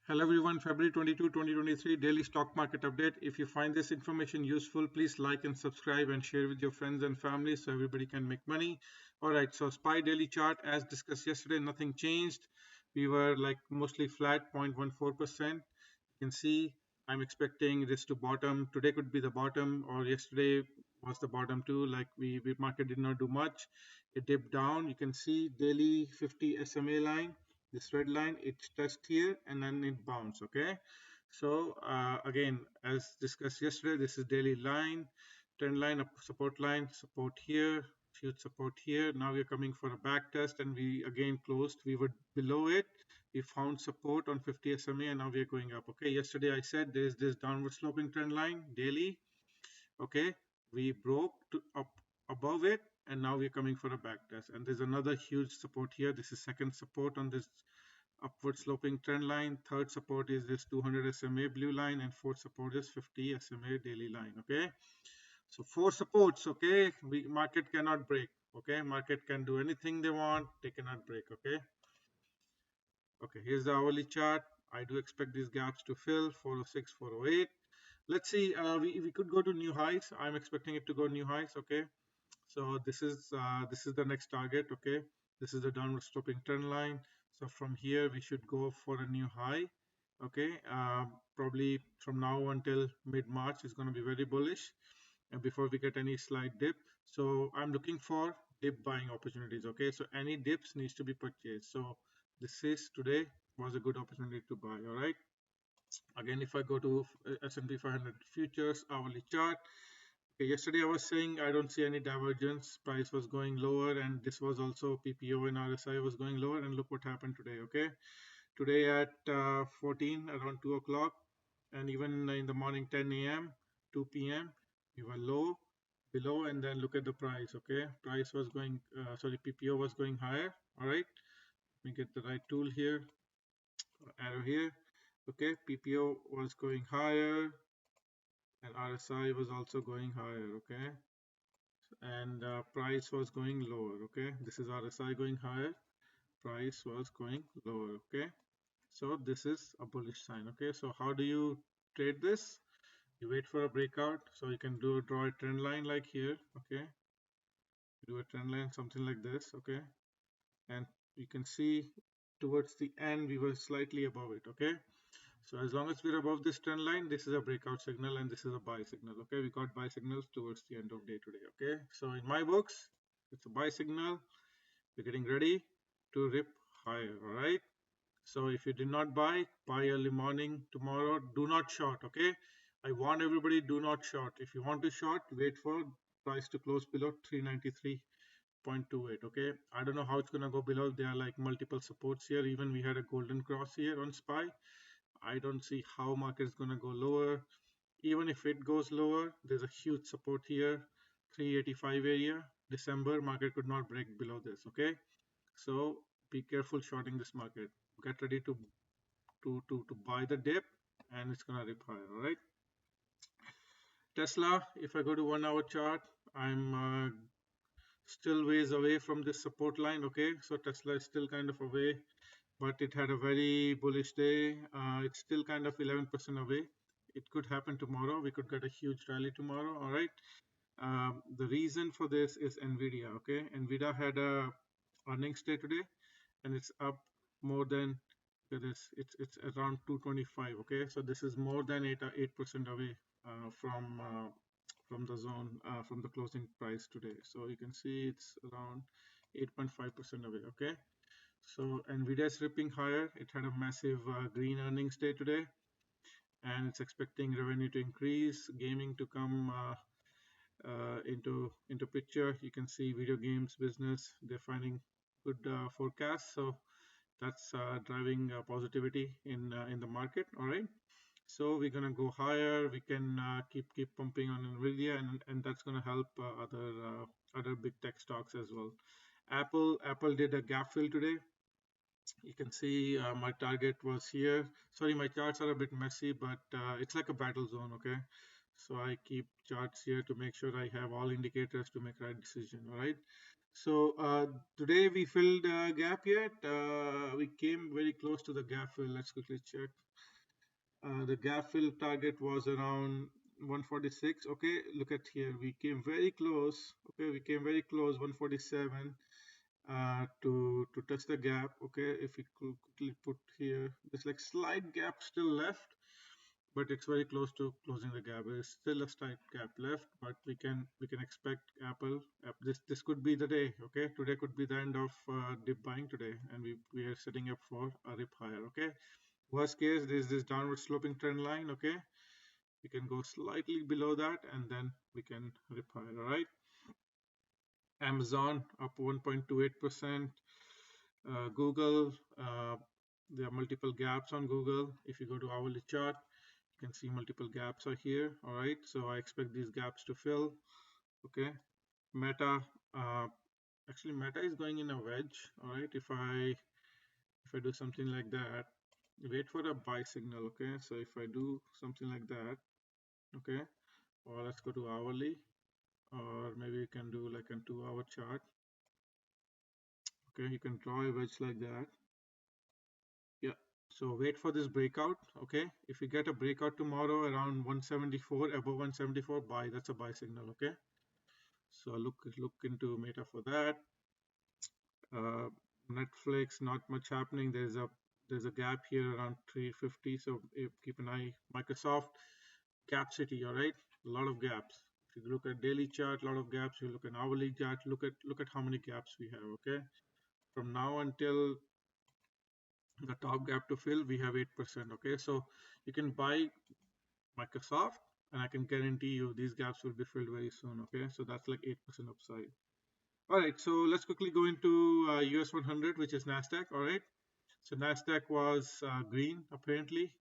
Hello everyone, February 22, 2023 daily stock market update. If you find this information useful, please like and subscribe and share with your friends and family so everybody can make money. All right, so SPY daily chart as discussed yesterday, nothing changed. We were like mostly flat, 0.14%. You can see I'm expecting this to bottom. Today could be the bottom, or yesterday was the bottom too. Like we market did not do much. It dipped down. You can see daily 50 SMA line, this red line, it touched here and then it bounced. Okay, so again, as discussed yesterday, this is daily line, trend line, support line, support here, huge support here. Now we're coming for a back test and we again closed. We were below it. We found support on 50 SMA and now we're going up. Okay, yesterday I said there is this downward sloping trend line daily. Okay, we broke up above it and now we're coming for a back test, and there's another huge support here. This is second support on this upward sloping trend line. Third support is this 200 SMA blue line, and fourth support is 50 SMA daily line. Okay, so four supports. Okay, market cannot break. Okay, market can do anything they want, they cannot break. Okay, here's the hourly chart. I do expect these gaps to fill 406, 408. Let's see, we could go to new highs. I'm expecting it to go new highs. Okay, so this is the next target. Okay, this is the downward sloping trend line. So from here we should go for a new high. Okay, probably from now until mid-March is going to be very bullish, and before we get any slight dip. So I'm looking for dip buying opportunities. Okay, so any dips needs to be purchased. So this is today was a good opportunity to buy. All right, again, if I go to S&P 500 futures hourly chart. Okay, yesterday I was saying I don't see any divergence. Price was going lower, and this was also PPO and RSI was going lower, and look what happened today. Okay, today at 14 around 2 o'clock, and even in the morning 10 a.m. 2 p.m. we were low, below, and then look at the price. Okay, price was going PPO was going higher. All right, let me get the right tool here, arrow here. Okay, PPO was going higher and RSI was also going higher. Okay, and price was going lower. Okay, this is RSI going higher, price was going lower. Okay, so this is a bullish sign. Okay, so how do you trade this? You wait for a breakout, so you can draw a trend line like here. Okay, do a trend line something like this. Okay, and you can see towards the end we were slightly above it. Okay, so as long as we're above this trend line, this is a breakout signal and this is a buy signal. Okay, we got buy signals towards the end of day today. Okay, so in my books it's a buy signal. We're getting ready to rip higher. All right, so if you did not buy early morning tomorrow. Do not short. Okay, I want everybody, do not short. If you want to short, wait for price to close below 393.28. Okay, I don't know how it's gonna go below. There are like multiple supports here. Even we had a golden cross here on SPY. I don't see how market is going to go lower. Even if it goes lower, there's a huge support here, 385 area. December market could not break below this. Okay, so be careful shorting this market. Get ready to buy the dip, and it's gonna rip higher. All right. Tesla. If I go to 1 hour chart, I'm still ways away from this support line. Okay, so Tesla is still kind of away, but it had a very bullish day. It's still kind of 11% away. It could happen tomorrow. We could get a huge rally tomorrow. All right. The reason for this is Nvidia. Okay, Nvidia had a earnings day today, and it's up more than this. It's around 225. Okay, so this is more than 8% away from the zone, from the closing price today. So you can see it's around 8.5% away. Okay, so Nvidia is ripping higher. It had a massive green earnings day today, and it's expecting revenue to increase, gaming to come into picture. You can see video games business, they're finding good forecasts, so that's driving positivity in the market. All right, so we're gonna go higher. We can keep pumping on Nvidia, and that's gonna help other big tech stocks as well. Apple did a gap fill today. You can see my target was here. Sorry, my charts are a bit messy, but it's like a battle zone. Okay, so I keep charts here to make sure I have all indicators to make right decision. All right, So today we filled a gap yet. We came very close to the gap fill. Let's quickly check. The gap fill target was around 146. Okay, look at here. We came very close. Okay, we came very close, 147 to touch the gap. Okay, if we could quickly put here, there's like slight gap still left, but it's very close to closing the gap. There is still a slight gap left, but we can expect this could be the day. Okay, today could be the end of dip buying today, and we are setting up for a rip higher. Okay, worst case there is this downward sloping trend line. Okay, we can go slightly below that, and then we can rip higher. All right, Amazon up 1.28%. Google, there are multiple gaps on Google. If you go to hourly chart, you can see multiple gaps are here. All right, so I expect these gaps to fill. Okay, Meta, uh, actually Meta is going in a wedge. All right, if I do something like that, wait for a buy signal. Okay, so if I do something like that, okay, or let's go to hourly, or maybe you can do like a 2-hour chart. Okay, you can draw a wedge like that. Yeah, so wait for this breakout. Okay, if we get a breakout tomorrow around 174, above 174, buy. That's a buy signal. Okay, so look into Meta for that. Netflix, not much happening. There's a gap here around 350, so keep an eye. Microsoft, gap city. All right, a lot of gaps. If you look at daily chart, a lot of gaps. You look at hourly chart, look at how many gaps we have. Okay, from now until the top gap to fill, we have 8%. Okay, so you can buy Microsoft, and I can guarantee you these gaps will be filled very soon. Okay, so that's like 8% upside. All right, so let's quickly go into US 100, which is Nasdaq. All right, so Nasdaq was green apparently.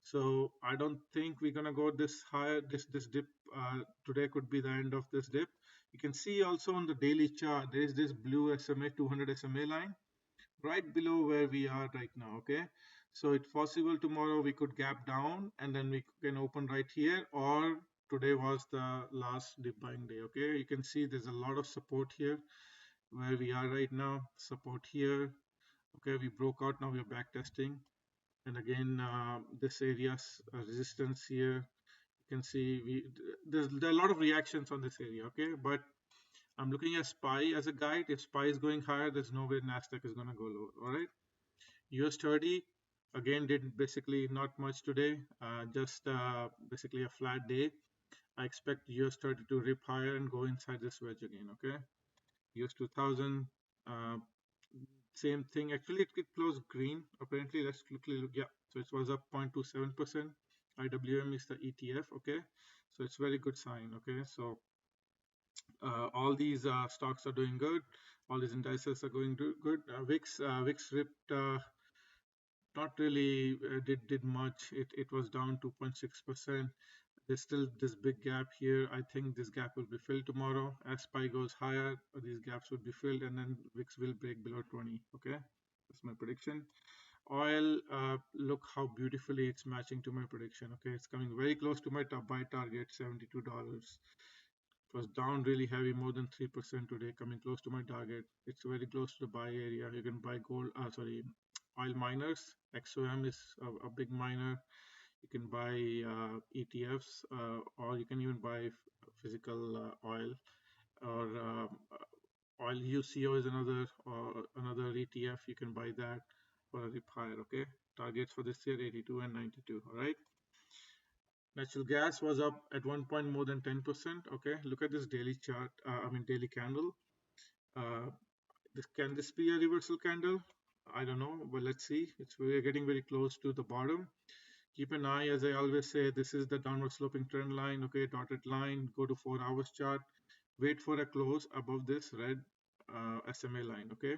So I don't think we're gonna go this higher. This dip today could be the end of this dip. You can see also on the daily chart there is this blue SMA 200 SMA line right below where we are right now. Okay, so it's possible tomorrow we could gap down and then we can open right here, or today was the last dip buying day. Okay, you can see there's a lot of support here where we are right now, support here. Okay, we broke out, now we're back testing, and again this area's resistance here. You can see there are a lot of reactions on this area. Okay, but I'm looking at SPY as a guide. If SPY is going higher, there's no way Nasdaq is going to go lower. All right, US 30 again did basically not much today, just basically a flat day. I expect US 30 to rip higher and go inside this wedge again. Okay, US 2000, same thing. Actually, it closed green. Apparently, let's quickly look. Yeah, so it was up 0.27%. IWM is the ETF. Okay, so it's very good sign. Okay, so all these stocks are doing good. All these indices are going good. VIX ripped. Not really did much. It was down 2.6%. There's still this big gap here. I think this gap will be filled tomorrow. As SPY goes higher, these gaps will be filled, and then VIX will break below 20. Okay, that's my prediction. Oil, look how beautifully it's matching to my prediction. Okay, it's coming very close to my top buy target, $72. It was down really heavy, more than 3% today, coming close to my target. It's very close to the buy area. You can buy gold, oil miners. XOM is a big miner. You can buy ETFs, or you can even buy physical oil, or oil UCO is another ETF. You can buy that for a rip higher. Okay, targets for this year 82 and 92. All right. Natural gas was up at one point more than 10%. Okay, look at this daily chart. Daily candle. Uh, can this be a reversal candle? I don't know, but let's see. We're getting very close to the bottom. Keep an eye, as I always say, this is the downward sloping trend line. Okay, dotted line. Go to 4 hours chart. Wait for a close above this red SMA line. Okay,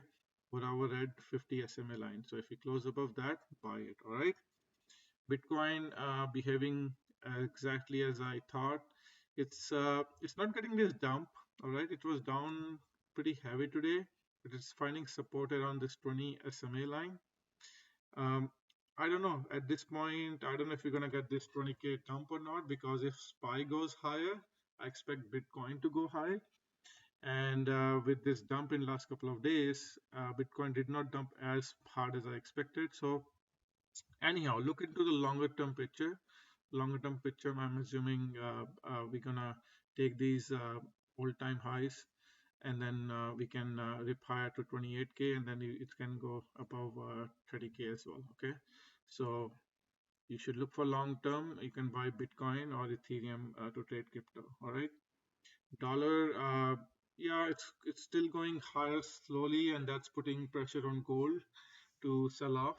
4-hour red 50 SMA line. So if you close above that, buy it. All right. Bitcoin behaving exactly as I thought. It's not getting this dump. All right, it was down pretty heavy today, but it's finding support around this 20 SMA line. I don't know at this point. I don't know if you're gonna get this 20K dump or not, because if SPY goes higher, I expect Bitcoin to go high. And with this dump in last couple of days, Bitcoin did not dump as hard as I expected. So anyhow, look into the longer term picture. Longer term picture, I'm assuming we're gonna take these all-time highs, and then we can rip higher to 28K, and then it can go above 30K as well. Okay, so you should look for long term. You can buy Bitcoin or Ethereum to trade crypto. All right, dollar, yeah, it's still going higher slowly, and that's putting pressure on gold to sell off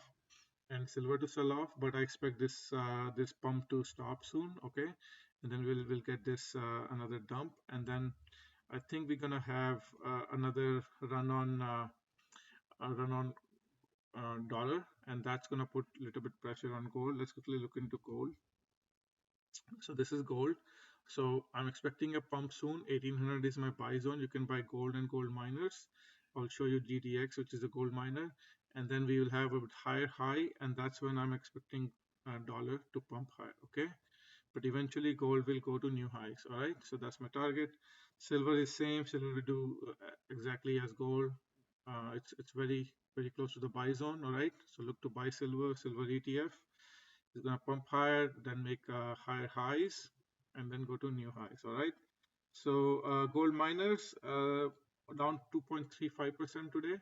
and silver to sell off. But I expect this pump to stop soon. Okay, and then we'll get this another dump, and then I think we're gonna have another run on dollar, and that's gonna put a little bit pressure on gold. Let's quickly look into gold. So this is gold. So I'm expecting a pump soon. 1800 is my buy zone. You can buy gold and gold miners. I'll show you GTX, which is a gold miner, and then we will have a bit higher high, and that's when I'm expecting dollar to pump higher. Okay, but eventually gold will go to new highs. All right, so that's my target. Silver is same. Silver will do exactly as gold. It's very close to the buy zone. All right, so look to buy silver ETF. It's gonna pump higher, then make higher highs, and then go to new highs. All right. So gold miners down 2.35% today,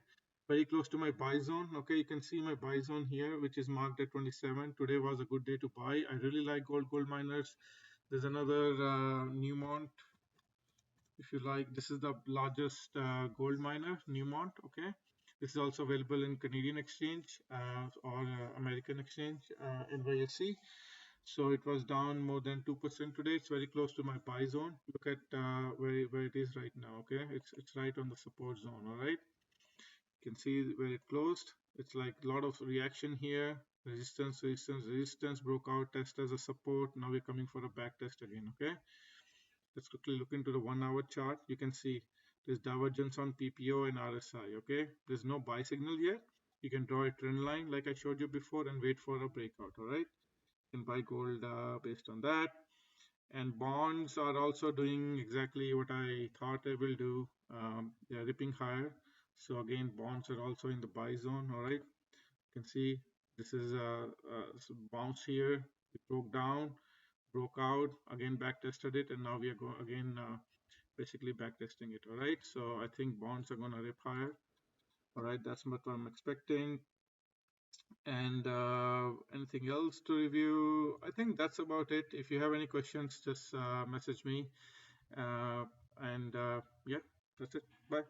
very close to my buy zone. Okay, you can see my buy zone here, which is marked at 27. Today was a good day to buy. I really like gold miners. There's another Newmont, if you like. This is the largest gold miner, Newmont. Okay, this is also available in Canadian exchange or American exchange, NYSE. So it was down more than 2% today. It's very close to my buy zone. Look at where it is right now. Okay, it's right on the support zone. All right, you can see where it closed. It's like a lot of reaction here. Resistance broke out, test as a support. Now we're coming for a back test again. Okay, let's quickly look into the 1 hour chart. You can see there's divergence on PPO and RSI. Okay, there's no buy signal yet. You can draw a trend line like I showed you before and wait for a breakout. All right, you can buy gold based on that. And bonds are also doing exactly what I thought they will do. They are ripping higher. So again, bonds are also in the buy zone. All right, you can see this is a bounce here. It broke down, broke out, again back tested it, and now we are going again basically back testing it. All right, so I think bonds are going to rip higher. All right, that's what I'm expecting. And anything else to review? I think that's about it. If you have any questions, just message me. And yeah, that's it. Bye.